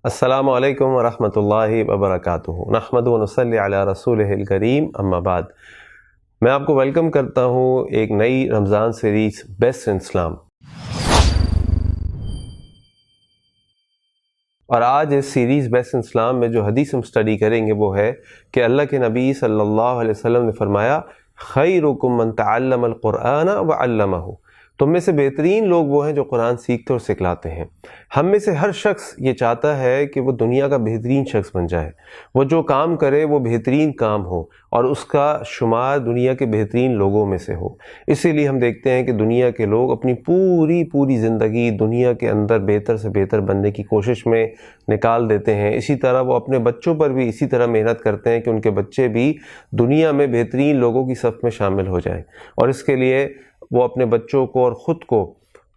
السلام علیکم ورحمۃ اللہ وبرکاتہ۔ نحمد و نصلی علی رسولہ الکریم، اما بعد۔ میں آپ کو ویلکم کرتا ہوں ایک نئی رمضان سیریز بیسٹ ان اسلام، اور آج اس سیریز بیسٹ ان اسلام میں جو حدیث ہم سٹڈی کریں گے وہ ہے کہ اللہ کے نبی صلی اللہ علیہ وسلم نے فرمایا، خیرکم من تعلم القرآن وعلمہ، تم میں سے بہترین لوگ وہ ہیں جو قرآن سیکھتے اور سکھلاتے ہیں۔ ہم میں سے ہر شخص یہ چاہتا ہے کہ وہ دنیا کا بہترین شخص بن جائے، وہ جو کام کرے وہ بہترین کام ہو اور اس کا شمار دنیا کے بہترین لوگوں میں سے ہو۔ اسی لیے ہم دیکھتے ہیں کہ دنیا کے لوگ اپنی پوری زندگی دنیا کے اندر بہتر سے بہتر بننے کی کوشش میں نکال دیتے ہیں۔ اسی طرح وہ اپنے بچوں پر بھی اسی طرح محنت کرتے ہیں کہ ان کے بچے بھی دنیا میں بہترین لوگوں کی صف میں شامل ہو جائیں، اور اس کے لیے وہ اپنے بچوں کو اور خود کو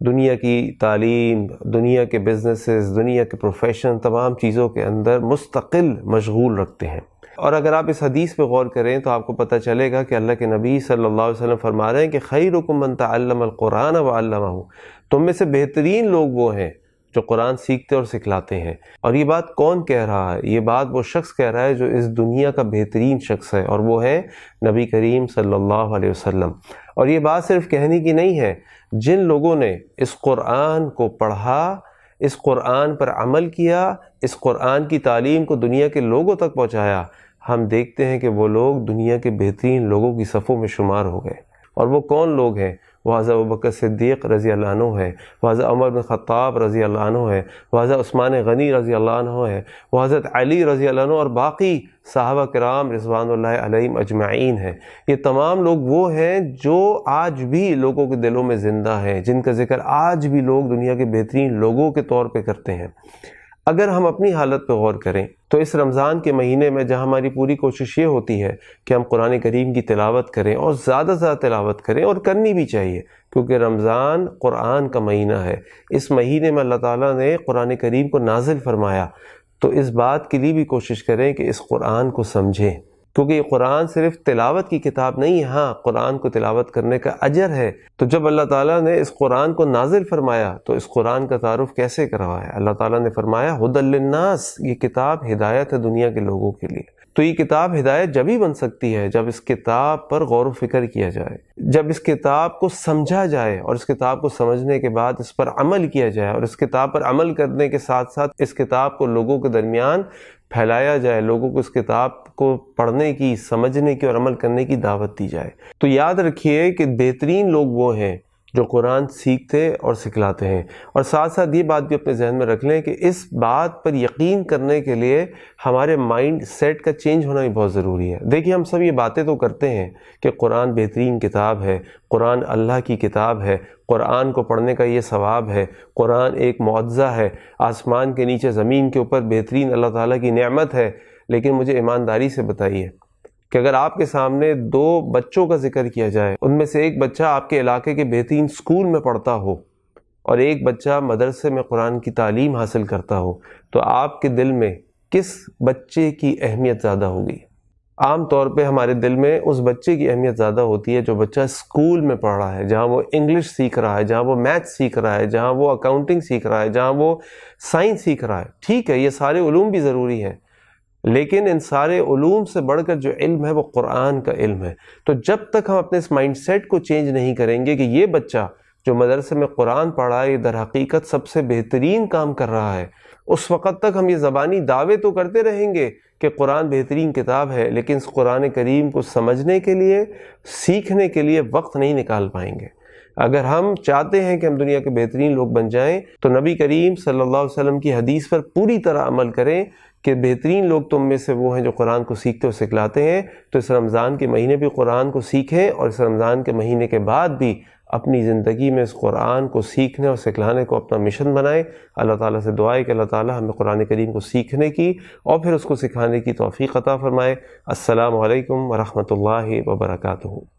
دنیا کی تعلیم، دنیا کے بزنسز، دنیا کے پروفیشن، تمام چیزوں کے اندر مستقل مشغول رکھتے ہیں۔ اور اگر آپ اس حدیث پہ غور کریں تو آپ کو پتہ چلے گا کہ اللہ کے نبی صلی اللہ علیہ وسلم فرما رہے ہیں کہ خیرکم من تعلم القرآن وعلمہ، تم میں سے بہترین لوگ وہ ہیں جو قرآن سیکھتے اور سکھلاتے ہیں۔ اور یہ بات کون کہہ رہا ہے؟ یہ بات وہ شخص کہہ رہا ہے جو اس دنیا کا بہترین شخص ہے، اور وہ ہے نبی کریم صلی اللہ علیہ وسلم۔ اور یہ بات صرف کہنے کی نہیں ہے، جن لوگوں نے اس قرآن کو پڑھا، اس قرآن پر عمل کیا، اس قرآن کی تعلیم کو دنیا کے لوگوں تک پہنچایا، ہم دیکھتے ہیں کہ وہ لوگ دنیا کے بہترین لوگوں کی صفوں میں شمار ہو گئے۔ اور وہ کون لوگ ہیں؟ وہ حضرت ابوبکر صدیق رضی اللہ عنہ ہے، وہ حضرت عمر بن خطاب رضی اللہ عنہ ہے، وہ حضرت عثمان غنی رضی اللہ عنہ ہے، وہ حضرت علی رضی اللہ عنہ، اور باقی صحابہ کرام رضوان اللہ علیہم اجمعین ہیں۔ یہ تمام لوگ وہ ہیں جو آج بھی لوگوں کے دلوں میں زندہ ہیں، جن کا ذکر آج بھی لوگ دنیا کے بہترین لوگوں کے طور پہ کرتے ہیں۔ اگر ہم اپنی حالت پہ غور کریں تو اس رمضان کے مہینے میں جہاں ہماری پوری کوشش یہ ہوتی ہے کہ ہم قرآن کریم کی تلاوت کریں، اور زیادہ سے زیادہ تلاوت کریں، اور کرنی بھی چاہیے کیونکہ رمضان قرآن کا مہینہ ہے۔ اس مہینے میں اللہ تعالیٰ نے قرآن کریم کو نازل فرمایا، تو اس بات کے لیے بھی کوشش کریں کہ اس قرآن کو سمجھیں، کیونکہ یہ قرآن صرف تلاوت کی کتاب نہیں ہے، ہاں قرآن کو تلاوت کرنے کا اجر ہے۔ تو جب اللہ تعالیٰ نے اس قرآن کو نازل فرمایا تو اس قرآن کا تعارف کیسے کروایا؟ اللہ تعالیٰ نے فرمایا ھدی للناس، یہ کتاب ہدایت ہے دنیا کے لوگوں کے لیے۔ تو یہ کتاب ہدایت جب ہی بن سکتی ہے جب اس کتاب پر غور و فکر کیا جائے، جب اس کتاب کو سمجھا جائے، اور اس کتاب کو سمجھنے کے بعد اس پر عمل کیا جائے، اور اس کتاب پر عمل کرنے کے ساتھ ساتھ اس کتاب کو لوگوں کے درمیان پھیلایا جائے، لوگوں کو اس کتاب کو پڑھنے کی، سمجھنے کی اور عمل کرنے کی دعوت دی جائے۔ تو یاد رکھیے کہ بہترین لوگ وہ ہیں جو قرآن سیکھتے اور سکھلاتے ہیں۔ اور ساتھ ساتھ یہ بات بھی اپنے ذہن میں رکھ لیں کہ اس بات پر یقین کرنے کے لیے ہمارے مائنڈ سیٹ کا چینج ہونا بھی بہت ضروری ہے۔ دیکھیے ہم سب یہ باتیں تو کرتے ہیں کہ قرآن بہترین کتاب ہے، قرآن اللہ کی کتاب ہے، قرآن کو پڑھنے کا یہ ثواب ہے، قرآن ایک معجزہ ہے، آسمان کے نیچے زمین کے اوپر بہترین اللہ تعالیٰ کی نعمت ہے۔ لیکن مجھے ایمانداری سے بتائیے کہ اگر آپ کے سامنے دو بچوں کا ذکر کیا جائے، ان میں سے ایک بچہ آپ کے علاقے کے بہترین اسکول میں پڑھتا ہو اور ایک بچہ مدرسے میں قرآن کی تعلیم حاصل کرتا ہو، تو آپ کے دل میں کس بچے کی اہمیت زیادہ ہوگی؟ عام طور پہ ہمارے دل میں اس بچے کی اہمیت زیادہ ہوتی ہے جو بچہ اسکول میں پڑھ رہا ہے، جہاں وہ انگلش سیکھ رہا ہے، جہاں وہ میتھ سیکھ رہا ہے، جہاں وہ اکاؤنٹنگ سیکھ رہا ہے، جہاں وہ سائنس سیکھ رہا ہے۔ ٹھیک ہے، یہ سارے علوم بھی ضروری ہیں، لیکن ان سارے علوم سے بڑھ کر جو علم ہے وہ قرآن کا علم ہے۔ تو جب تک ہم اپنے اس مائنڈ سیٹ کو چینج نہیں کریں گے کہ یہ بچہ جو مدرسے میں قرآن پڑھا ہے یہ در حقیقت سب سے بہترین کام کر رہا ہے، اس وقت تک ہم یہ زبانی دعوے تو کرتے رہیں گے کہ قرآن بہترین کتاب ہے، لیکن اس قرآن کریم کو سمجھنے کے لیے، سیکھنے کے لیے وقت نہیں نکال پائیں گے۔ اگر ہم چاہتے ہیں کہ ہم دنیا کے بہترین لوگ بن جائیں تو نبی کریم صلی اللہ علیہ وسلم کی حدیث پر پوری طرح عمل کریں کہ بہترین لوگ تم میں سے وہ ہیں جو قرآن کو سیکھتے اور سکھلاتے ہیں۔ تو اس رمضان کے مہینے بھی قرآن کو سیکھیں، اور اس رمضان کے مہینے کے بعد بھی اپنی زندگی میں اس قرآن کو سیکھنے اور سکھلانے کو اپنا مشن بنائیں۔ اللہ تعالیٰ سے دعا ہے کہ اللہ تعالیٰ ہمیں قرآن کریم کو سیکھنے کی اور پھر اس کو سکھانے کی توفیق عطا فرمائے۔ السلام علیکم ورحمۃ اللہ وبرکاتہ۔